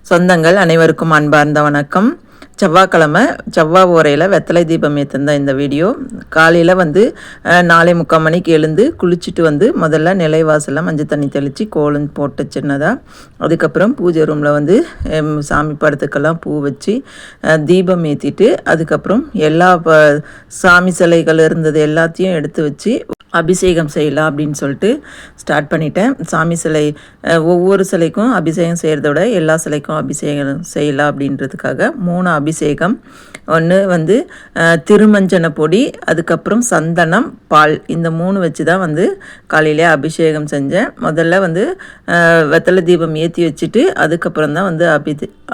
சொந்தங்கள் அனைவருக்கும் அன்பார்ந்த வணக்கம். செவ்வாய்க்கிழமை செவ்வாய் ஓரையில் வெத்தலை தீபம் ஏற்றுந்தான் இந்த வீடியோ. காலையில் 4:45 மணிக்கு எழுந்து குளிச்சுட்டு முதல்ல நிலைவாசலில் மஞ்சள் தண்ணி தெளித்து கோலம் போட்டு சின்னதாக. அதுக்கப்புறம் பூஜை ரூமில் சாமி படத்துக்கெல்லாம் பூ வச்சு தீபம் ஏற்றிட்டு அதுக்கப்புறம் எல்லா சாமி சிலைகள் இருந்தது எல்லாத்தையும் எடுத்து வச்சு அபிஷேகம் செய்யலாம் அப்படின்னு சொல்லிட்டு ஸ்டார்ட் பண்ணிட்டேன். சாமி சிலை ஒவ்வொரு சிலைக்கும் அபிஷேகம் செய்கிறத விட எல்லா சிலைக்கும் அபிஷேகம் செய்யலாம் அப்படின்றதுக்காக 3 அபிஷேகம். ஒன்று திருமஞ்சன பொடி, அதுக்கப்புறம் சந்தனம், பால், இந்த 3 வச்சு தான் காலையிலே அபிஷேகம் செஞ்சேன். முதல்ல வெத்தலை தீபம் ஏற்றி வச்சுட்டு அதுக்கப்புறம் தான்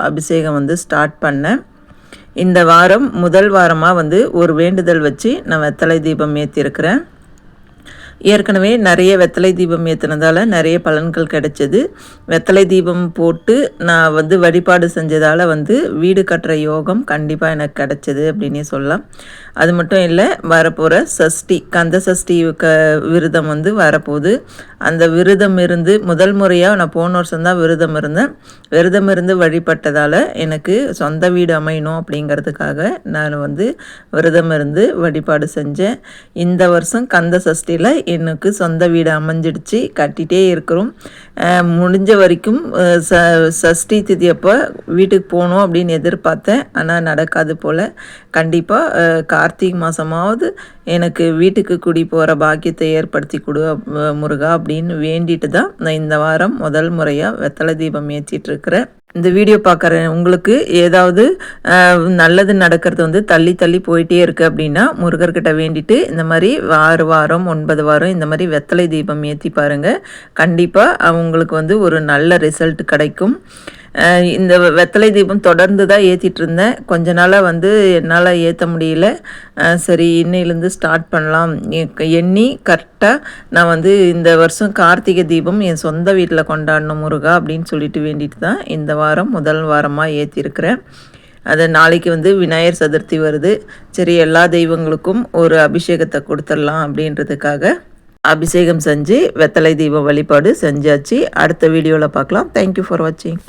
அபிஷேகம் ஸ்டார்ட் பண்ணேன். இந்த வாரம் முதல் வாரமாக ஒரு வேண்டுதல் வச்சு நான் வெத்தலை தீபம் ஏற்றிருக்கிறேன். ஏற்கனவே நிறைய வெத்தலை தீபம் ஏற்றினதால் நிறைய பலன்கள் கிடைச்சது. வெத்தலை தீபம் போட்டு நான் வழிபாடு செஞ்சதால் வீடு கட்டுற யோகம் கண்டிப்பாக எனக்கு கிடைச்சது அப்படின்னே சொல்லலாம். அது மட்டும் இல்லை, வரப்போகிற சஷ்டி, கந்த சஷ்டி விரதம் வரப்போகுது. அந்த விரதம் இருந்து முதல் முறையாக நான் போன வருஷம்தான் விரதம் இருந்தேன். விரதம் இருந்து வழிபட்டதால் எனக்கு சொந்த வீடு அமையணும் அப்படிங்கிறதுக்காக நான் விரதம் இருந்து வழிபாடு செஞ்சேன். இந்த வருஷம் கந்த சஷ்டியில் எனக்கு சொந்த வீடு அமைஞ்சிடுச்சு, கட்டிகிட்டே இருக்கிறோம். முடிஞ்ச வரைக்கும் சஷ்டி திதி அப்போ வீட்டுக்கு போகணும் அப்படின்னு எதிர்பார்த்தேன். ஆனால் நடக்காது போல். கண்டிப்பாக கார்த்திகை மாதமாவது எனக்கு வீட்டுக்கு குடி போகிற பாக்கியத்தை ஏற்படுத்தி கொடு முருகா அப்படின்னு வேண்டிட்டு தான் நான் இந்த வாரம் முதல் முறையாக வெத்தலை தீபம் ஏற்றிட்டுருக்கிறேன். இந்த வீடியோ பார்க்குற உங்களுக்கு ஏதாவது நல்லது நடக்கிறது தள்ளி தள்ளி போயிட்டே இருக்குது அப்படின்னா முருகர்கிட்ட வேண்டிட்டு இந்த மாதிரி 6 வாரம் 9 வாரம் இந்த மாதிரி வெத்தலை தீபம் ஏற்றி பாருங்கள். கண்டிப்பாக அவங்களுக்கு ஒரு நல்ல ரிசல்ட் கிடைக்கும். இந்த வெத்தலை தீபம் தொடர்ந்து தான் ஏற்றிட்டு இருந்தேன். கொஞ்ச நாளாக என்னால் ஏற்ற முடியல. சரி, இன்னையிலேருந்து ஸ்டார்ட் பண்ணலாம் எண்ணி கரெக்டாக நான் இந்த வருஷம் கார்த்திகை தீபம் என் சொந்த வீட்டில் கொண்டாடணும் முருகா அப்படின்னு சொல்லிட்டு வேண்டிட்டு தான் இந்த வாரம் முதல் வாரமாக ஏற்றிருக்கிறேன். அது நாளைக்கு விநாயகர் சதுர்த்தி வருது. சரி, எல்லா தெய்வங்களுக்கும் ஒரு அபிஷேகத்தை கொடுத்துடலாம் அப்படின்றதுக்காக அபிஷேகம் செஞ்சு வெத்தலை தீபம் வழிபாடு செஞ்சாச்சு. அடுத்த வீடியோவில் பார்க்கலாம். தேங்க்யூ ஃபார் வாட்சிங்.